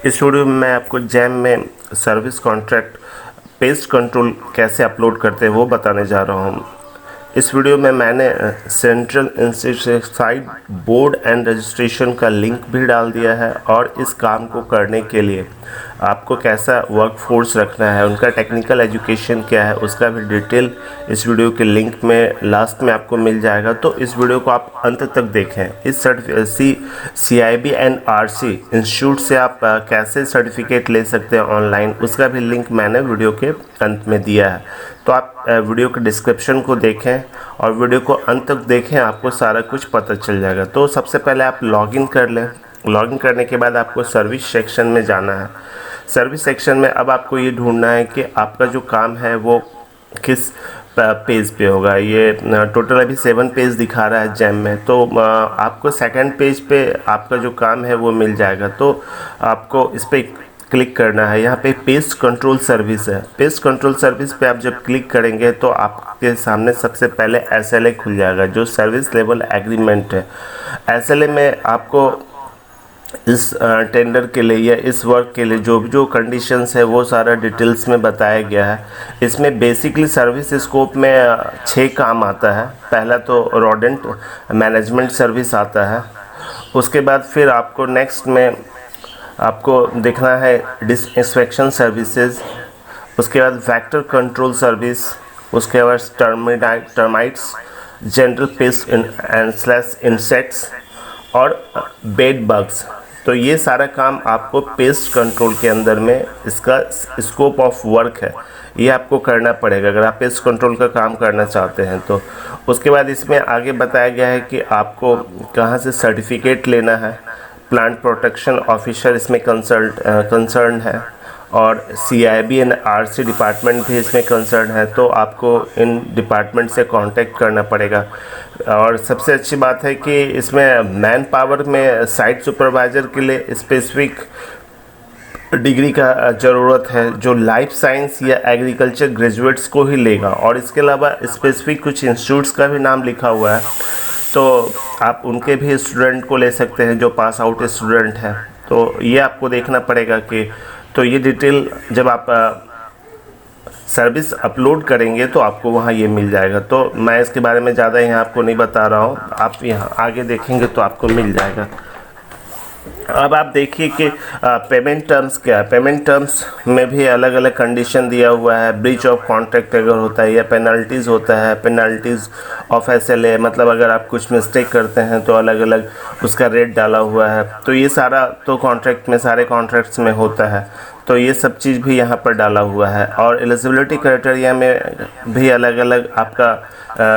इस वीडियो में मैं आपको जैम में सर्विस कॉन्ट्रैक्ट पेस्ट कंट्रोल कैसे अपलोड करते हैं वो बताने जा रहा हूँ। इस वीडियो में मैंने central insecticide board and registration का लिंक भी डाल दिया है और इस काम को करने के लिए आपको कैसा वर्क फोर्स रखना है, उनका टेक्निकल एजुकेशन क्या है, उसका भी डिटेल इस वीडियो के लिंक में लास्ट में आपको मिल जाएगा। तो इस वीडियो को आप अंत तक देखें। इस CIB एंड RC इंस्टीट्यूट से आप कैसे सर्टिफिकेट ले सकते हैं ऑनलाइन, उसका भी लिंक मैंने वीडियो के अंत में दिया है। तो आप वीडियो के डिस्क्रिप्शन को देखें और वीडियो को अंत तक देखें, आपको सारा कुछ पता चल जाएगा। तो सबसे पहले आप लॉगिन कर लें। लॉगिन करने के बाद आपको सर्विस सेक्शन में जाना है। सर्विस सेक्शन में अब आपको ये ढूंढना है कि आपका जो काम है वो किस पेज पे होगा। ये टोटल अभी 7 पेज दिखा रहा है जैम में, तो आपको सेकंड पेज पे आपका जो काम है वो मिल जाएगा। तो आपको इस पर क्लिक करना है। यहाँ पे पेस्ट कंट्रोल सर्विस है। पेस्ट कंट्रोल सर्विस पे आप जब क्लिक करेंगे तो आपके सामने सबसे पहले SLA खुल जाएगा, जो सर्विस लेवल एग्रीमेंट है। SLA में आपको इस टेंडर के लिए या इस वर्क के लिए जो कंडीशंस है वो सारा डिटेल्स में बताया गया है। इसमें बेसिकली सर्विस स्कोप में 6 काम आता है। पहला तो रोडेंट मैनेजमेंट सर्विस आता है। उसके बाद फिर आपको नेक्स्ट में आपको देखना है डिसइंफेक्शन सर्विसेज। उसके बाद वेक्टर कंट्रोल सर्विस। उसके बाद termites, general paste and slash insects और बेड बग्स। तो ये सारा काम आपको पेस्ट कंट्रोल के अंदर में इसका स्कोप ऑफ वर्क है, ये आपको करना पड़ेगा अगर आप पेस्ट कंट्रोल का काम करना चाहते हैं तो। उसके बाद इसमें आगे बताया गया है कि आपको कहाँ से सर्टिफिकेट लेना है। प्लांट प्रोटेक्शन ऑफिसर इसमें कंसर्न है और CIB एंड RC डिपार्टमेंट भी इसमें कंसर्न है। तो आपको इन डिपार्टमेंट से कांटेक्ट करना पड़ेगा। और सबसे अच्छी बात है कि इसमें मैन पावर में साइट सुपरवाइज़र के लिए स्पेसिफिक डिग्री का ज़रूरत है, जो लाइफ साइंस या एग्रीकल्चर ग्रेजुएट्स को ही लेगा। और इसके अलावा स्पेसिफिक कुछ इंस्टीट्यूट्स का भी नाम लिखा हुआ है, तो आप उनके भी स्टूडेंट को ले सकते हैं जो पास आउट स्टूडेंट हैं। तो ये आपको देखना पड़ेगा कि तो ये डिटेल जब आप सर्विस अपलोड करेंगे तो आपको वहाँ ये मिल जाएगा। तो मैं इसके बारे में ज़्यादा यहाँ आपको नहीं बता रहा हूँ, आप यहाँ आगे देखेंगे तो आपको मिल जाएगा। अब आप देखिए कि पेमेंट टर्म्स क्या है। पेमेंट टर्म्स में भी अलग अलग कंडीशन दिया हुआ है। ब्रीच ऑफ कॉन्ट्रैक्ट अगर होता है या पेनल्टीज़ होता है, पेनल्टीज़ ऑफ SLA, मतलब अगर आप कुछ मिस्टेक करते हैं तो अलग अलग उसका रेट डाला हुआ है। तो ये सारा तो कॉन्ट्रैक्ट में, सारे कॉन्ट्रैक्ट्स में होता है, तो ये सब चीज़ भी यहाँ पर डाला हुआ है। और एलिजिबिलिटी क्राइटेरिया में भी अलग अलग आपका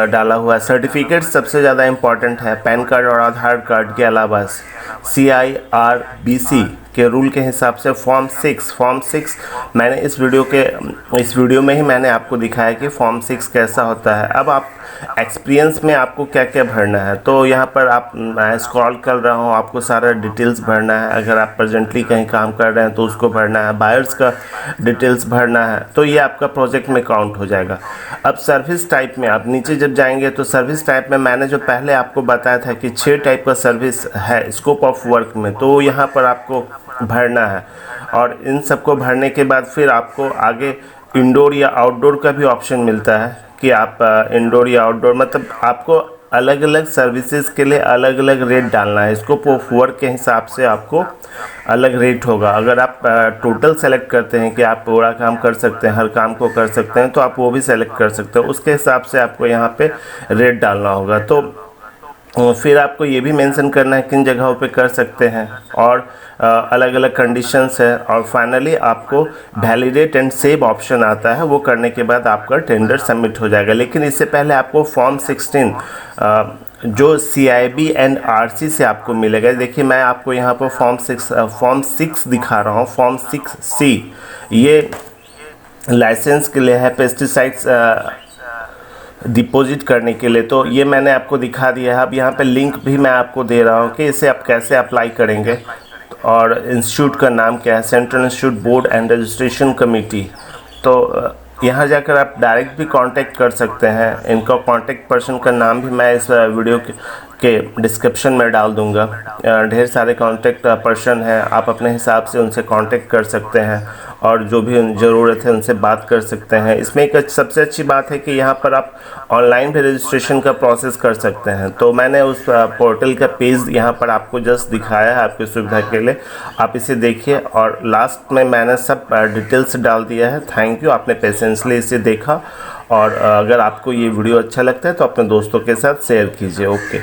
डाला हुआ है। सर्टिफिकेट सबसे ज़्यादा इम्पॉर्टेंट है। पैन कार्ड और आधार कार्ड के अलावा CIRBC के रूल के हिसाब से फॉर्म 6 मैंने इस वीडियो में ही मैंने आपको दिखाया कि फॉर्म 6 कैसा होता है। अब आप एक्सपीरियंस में आपको क्या क्या भरना है, तो यहाँ पर आप मैं स्क्रॉल कर रहा हूँ, आपको सारा डिटेल्स भरना है। अगर आप प्रेजेंटली कहीं काम कर रहे हैं तो उसको भरना है। बायर्स का डिटेल्स भरना है, तो ये आपका प्रोजेक्ट में काउंट हो जाएगा। अब सर्विस टाइप में आप नीचे जब जाएंगे तो सर्विस टाइप में मैंने जो पहले आपको बताया था कि 6 टाइप का सर्विस है स्कोप ऑफ वर्क में, तो यहाँ पर आपको भरना है। और इन सबको भरने के बाद फिर आपको आगे इंडोर या आउटडोर का भी ऑप्शन मिलता है कि आप इंडोर या आउटडोर, मतलब आपको अलग अलग सर्विसेज के लिए अलग अलग रेट डालना है। स्कोप ऑफ वर्क के हिसाब से आपको अलग रेट होगा। अगर आप टोटल सेलेक्ट करते हैं कि आप पूरा काम कर सकते हैं, हर काम को कर सकते हैं, तो आप वो भी सेलेक्ट कर सकते हैं। उसके हिसाब से आपको यहाँ पे रेट डालना होगा। तो फिर आपको ये भी मेंशन करना है किन जगहों पे कर सकते हैं और अलग अलग कंडीशंस है। और फाइनली आपको वैलिडेट एंड सेव ऑप्शन आता है, वो करने के बाद आपका टेंडर सबमिट हो जाएगा। लेकिन इससे पहले आपको फॉर्म 16 जो CIB एंड RC से आपको मिलेगा। देखिए मैं आपको यहाँ पर फॉर्म 6 दिखा रहा हूँ। फॉर्म 6C ये लाइसेंस के लिए है, पेस्टिसाइड्स डिपॉजिट करने के लिए। तो ये मैंने आपको दिखा दिया है। अब यहाँ पे लिंक भी मैं आपको दे रहा हूँ कि इसे आप कैसे अप्लाई करेंगे और इंस्टीट्यूट का नाम क्या है, central institute board and registration committee. तो यहाँ जाकर आप डायरेक्ट भी कांटेक्ट कर सकते हैं। इनका कांटेक्ट पर्सन का नाम भी मैं इस वीडियो के डिस्क्रिप्शन में डाल दूंगा। ढेर सारे कांटेक्ट पर्सन हैं, आप अपने हिसाब से उनसे कांटेक्ट कर सकते हैं और जो भी ज़रूरत है उनसे बात कर सकते हैं। इसमें एक सबसे अच्छी बात है कि यहाँ पर आप ऑनलाइन भी रजिस्ट्रेशन का प्रोसेस कर सकते हैं। तो मैंने उस पोर्टल का पेज यहाँ पर आपको जस्ट दिखाया है आपकी सुविधा के लिए, आप इसे देखिए और लास्ट में मैंने सब डिटेल्स डाल दिया है। थैंक यू, आपने पेशेंसली इसे देखा और अगर आपको ये वीडियो अच्छा लगता है तो अपने दोस्तों के साथ शेयर कीजिए। ओके।